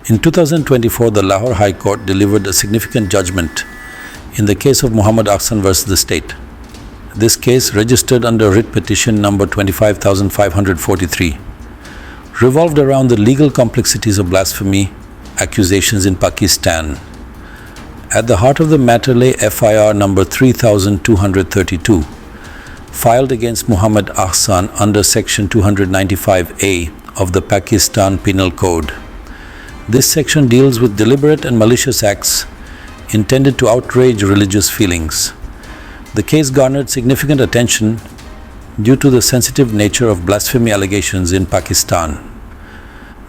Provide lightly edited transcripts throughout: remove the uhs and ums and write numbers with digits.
In 2024, the Lahore High Court delivered a significant judgment in the case of Muhammad Ahsan versus the state. This case, registered under writ petition number 25,543, revolved around the legal complexities of blasphemy accusations in Pakistan. At the heart of the matter lay FIR number 3232, filed against Muhammad Ahsan under Section 295A of the Pakistan Penal Code. This section deals with deliberate and malicious acts intended to outrage religious feelings. The case garnered significant attention due to the sensitive nature of blasphemy allegations in Pakistan,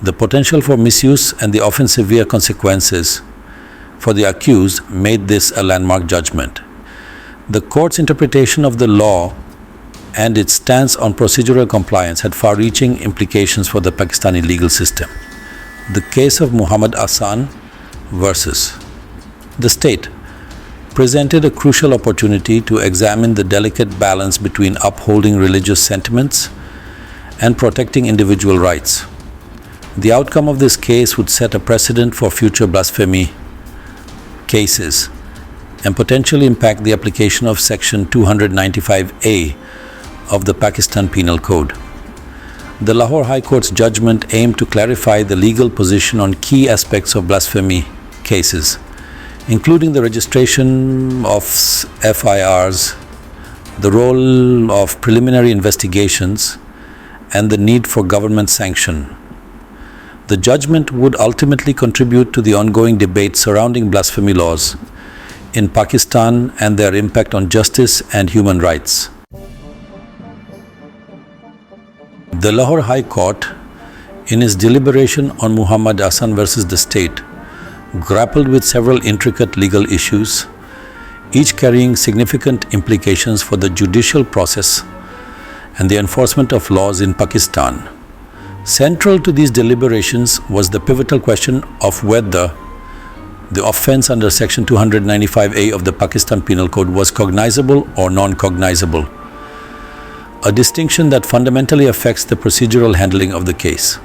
the potential for misuse and the often severe consequences for the accused made this a landmark judgment. The court's interpretation of the law and its stance on procedural compliance had far-reaching implications for the Pakistani legal system. The case of Muhammad Ahsan versus the state presented a crucial opportunity to examine the delicate balance between upholding religious sentiments and protecting individual rights. The outcome of this case would set a precedent for future blasphemy cases and potentially impact the application of Section 295A of the Pakistan Penal Code. The Lahore High Court's judgment aimed to clarify the legal position on key aspects of blasphemy cases, including the registration of FIRs, the role of preliminary investigations, and the need for government sanction. The judgment would ultimately contribute to the ongoing debate surrounding blasphemy laws in Pakistan and their impact on justice and human rights. The Lahore High Court, in its deliberation on Muhammad Ahsan versus the state, grappled with several intricate legal issues, each carrying significant implications for the judicial process and the enforcement of laws in Pakistan. Central to these deliberations was the pivotal question of whether the offense under Section 295A of the Pakistan Penal Code was cognizable or non-cognizable, a distinction that fundamentally affects the procedural handling of the case.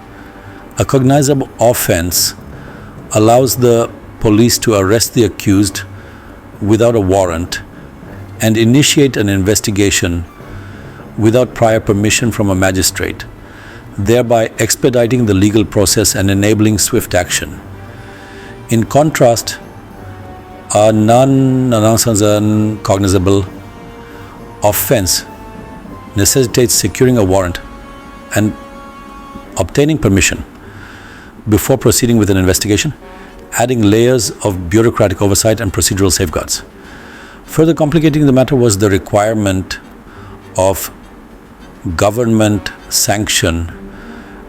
A cognizable offense allows the police to arrest the accused without a warrant and initiate an investigation without prior permission from a magistrate, thereby expediting the legal process and enabling swift action. In contrast, a non-cognizable offense necessitates securing a warrant and obtaining permission before proceeding with an investigation, adding layers of bureaucratic oversight and procedural safeguards. Further complicating the matter was the requirement of government sanction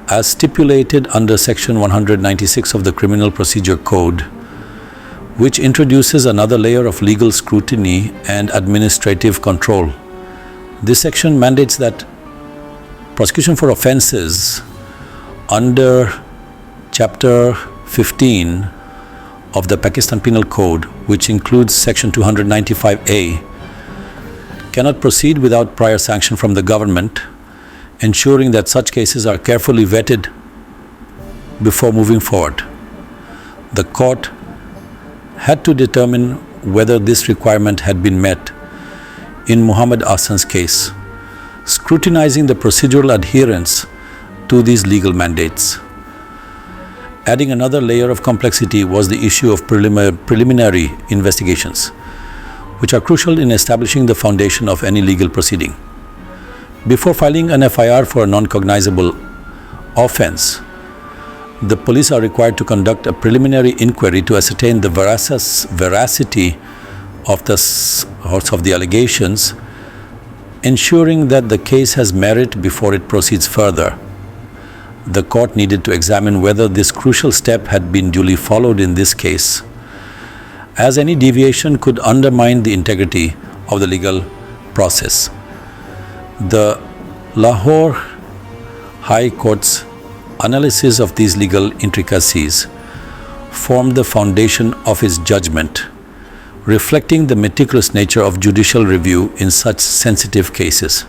as stipulated under Section 196 of the Criminal Procedure Code, which introduces another layer of legal scrutiny and administrative control. This section mandates that prosecution for offences under Chapter 15 of the Pakistan Penal Code, which includes Section 295A, cannot proceed without prior sanction from the government, ensuring that such cases are carefully vetted before moving forward. The court had to determine whether this requirement had been met in Muhammad Ahsan's case, scrutinizing the procedural adherence to these legal mandates. Adding another layer of complexity was the issue of preliminary investigations, which are crucial in establishing the foundation of any legal proceeding. Before filing an FIR for a non-cognizable offense, the police are required to conduct a preliminary inquiry to ascertain the veracity of the allegations, ensuring that the case has merit before it proceeds further. The court needed to examine whether this crucial step had been duly followed in this case, as any deviation could undermine the integrity of the legal process. The Lahore High Court's analysis of these legal intricacies formed the foundation of its judgment, reflecting the meticulous nature of judicial review in such sensitive cases.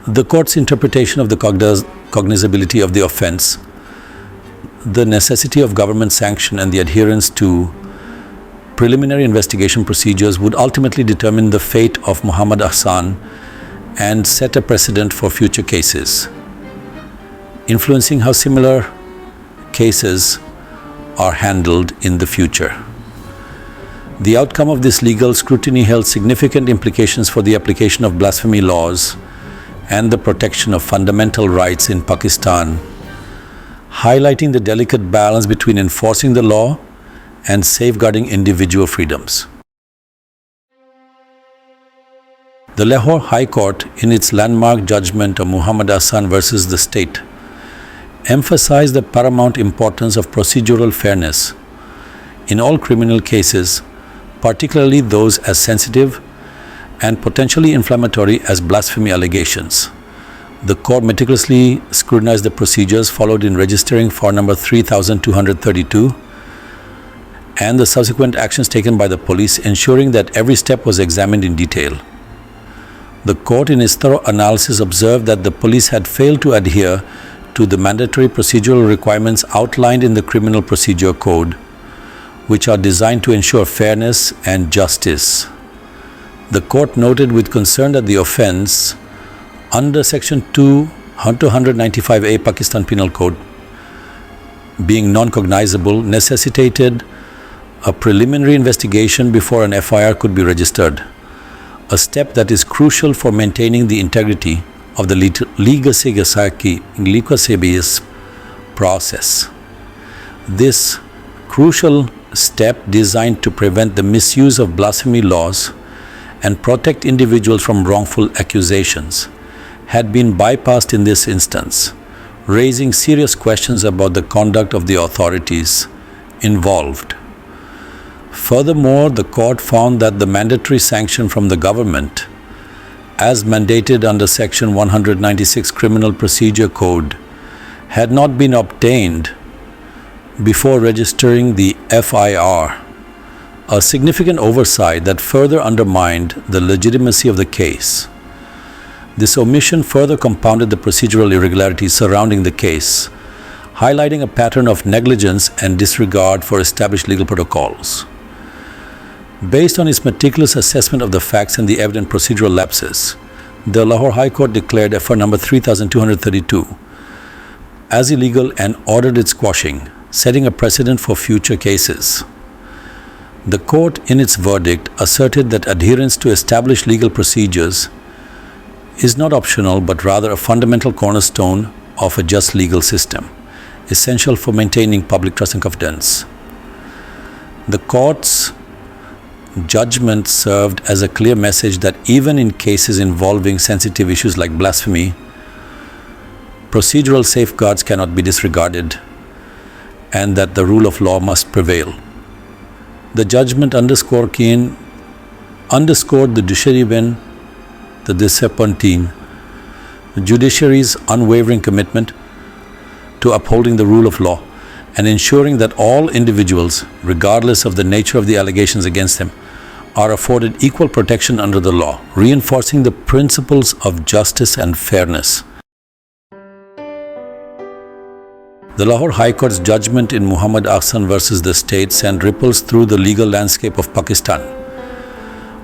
The court's interpretation of the cognizability of the offense the necessity of government sanction and the adherence to preliminary investigation procedures would ultimately determine the fate of Muhammad Ahsan and set a precedent for future cases, influencing how similar cases are handled in the future. The outcome of this legal scrutiny held significant implications for the application of blasphemy laws and the protection of fundamental rights in Pakistan, highlighting the delicate balance between enforcing the law and safeguarding individual freedoms. The Lahore High Court, in its landmark judgment of Muhammad Ahsan versus the state, emphasized the paramount importance of procedural fairness in all criminal cases, particularly those as sensitive and potentially inflammatory as blasphemy allegations. The court meticulously scrutinized the procedures followed in registering FIR number 3232 and the subsequent actions taken by the police, ensuring that every step was examined in detail. The court, in its thorough analysis, observed that the police had failed to adhere to the mandatory procedural requirements outlined in the Criminal Procedure Code, which are designed to ensure fairness and justice. The court noted with concern that the offense under Section 295A Pakistan Penal Code, being non-cognizable, necessitated a preliminary investigation before an FIR could be registered, a step that is crucial for maintaining the integrity of the legal habeas process. This crucial step, designed to prevent the misuse of blasphemy laws and protect individuals from wrongful accusations, had been bypassed in this instance, raising serious questions about the conduct of the authorities involved. Furthermore, the court found that the mandatory sanction from the government, as mandated under Section 196 Criminal Procedure Code, had not been obtained before registering the FIR, a significant oversight that further undermined the legitimacy of the case. This omission further compounded the procedural irregularities surrounding the case, highlighting a pattern of negligence and disregard for established legal protocols. Based on its meticulous assessment of the facts and the evident procedural lapses, the Lahore High Court declared FIR number 3232 as illegal and ordered its quashing, setting a precedent for future cases. The court, in its verdict, asserted that adherence to established legal procedures is not optional but rather a fundamental cornerstone of a just legal system, essential for maintaining public trust and confidence. The court's judgment served as a clear message that even in cases involving sensitive issues like blasphemy, procedural safeguards cannot be disregarded and that the rule of law must prevail. The judgment underscored the judiciary's unwavering commitment to upholding the rule of law and ensuring that all individuals, regardless of the nature of the allegations against them, are afforded equal protection under the law, reinforcing the principles of justice and fairness. The Lahore High Court's judgment in Muhammad Ahsan versus the state sent ripples through the legal landscape of Pakistan,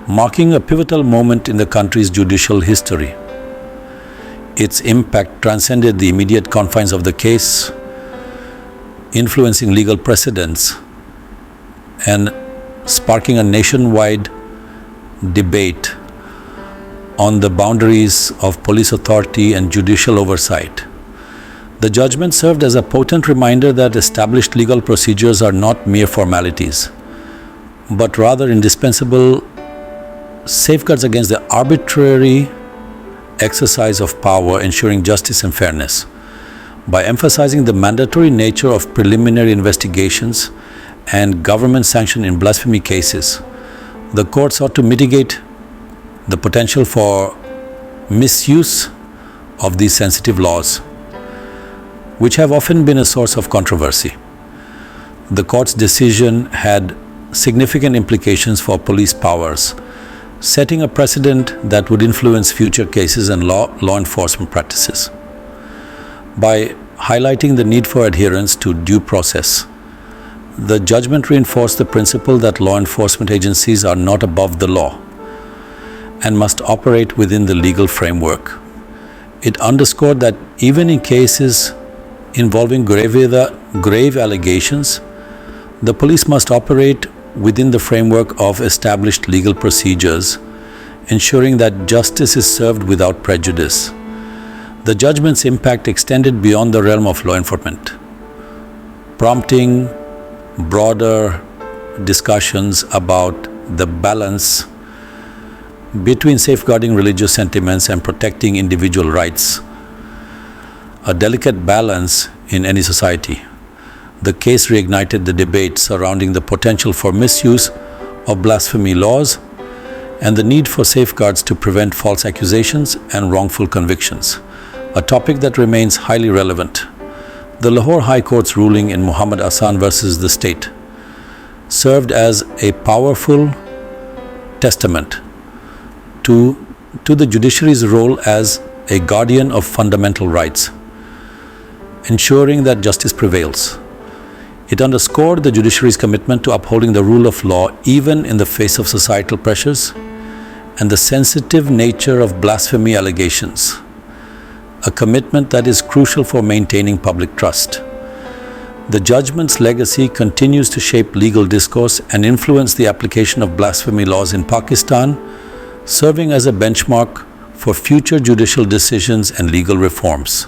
marking a pivotal moment in the country's judicial history. Its impact transcended the immediate confines of the case, influencing legal precedents and sparking a nationwide debate on the boundaries of police authority and judicial oversight. The judgment served as a potent reminder that established legal procedures are not mere formalities, but rather indispensable safeguards against the arbitrary exercise of power, ensuring justice and fairness. By emphasizing the mandatory nature of preliminary investigations and government sanction in blasphemy cases, the court sought to mitigate the potential for misuse of these sensitive laws, which have often been a source of controversy. The court's decision had significant implications for police powers, setting a precedent that would influence future cases and law enforcement practices. By highlighting the need for adherence to due process. The judgment reinforced the principle that law enforcement agencies are not above the law and must operate within the legal framework. It underscored that even in cases involving grave allegations, the police must operate within the framework of established legal procedures, ensuring that justice is served without prejudice. The judgment's impact extended beyond the realm of law enforcement, prompting broader discussions about the balance between safeguarding religious sentiments and protecting individual rights, a delicate balance in any society. The case reignited the debate surrounding the potential for misuse of blasphemy laws and the need for safeguards to prevent false accusations and wrongful convictions, a topic that remains highly relevant. The Lahore High Court's ruling in Muhammad Ahsan versus the state served as a powerful testament to the judiciary's role as a guardian of fundamental rights, ensuring that justice prevails. It underscored the judiciary's commitment to upholding the rule of law even in the face of societal pressures and the sensitive nature of blasphemy allegations, a commitment that is crucial for maintaining public trust. The judgment's legacy continues to shape legal discourse and influence the application of blasphemy laws in Pakistan, serving as a benchmark for future judicial decisions and legal reforms.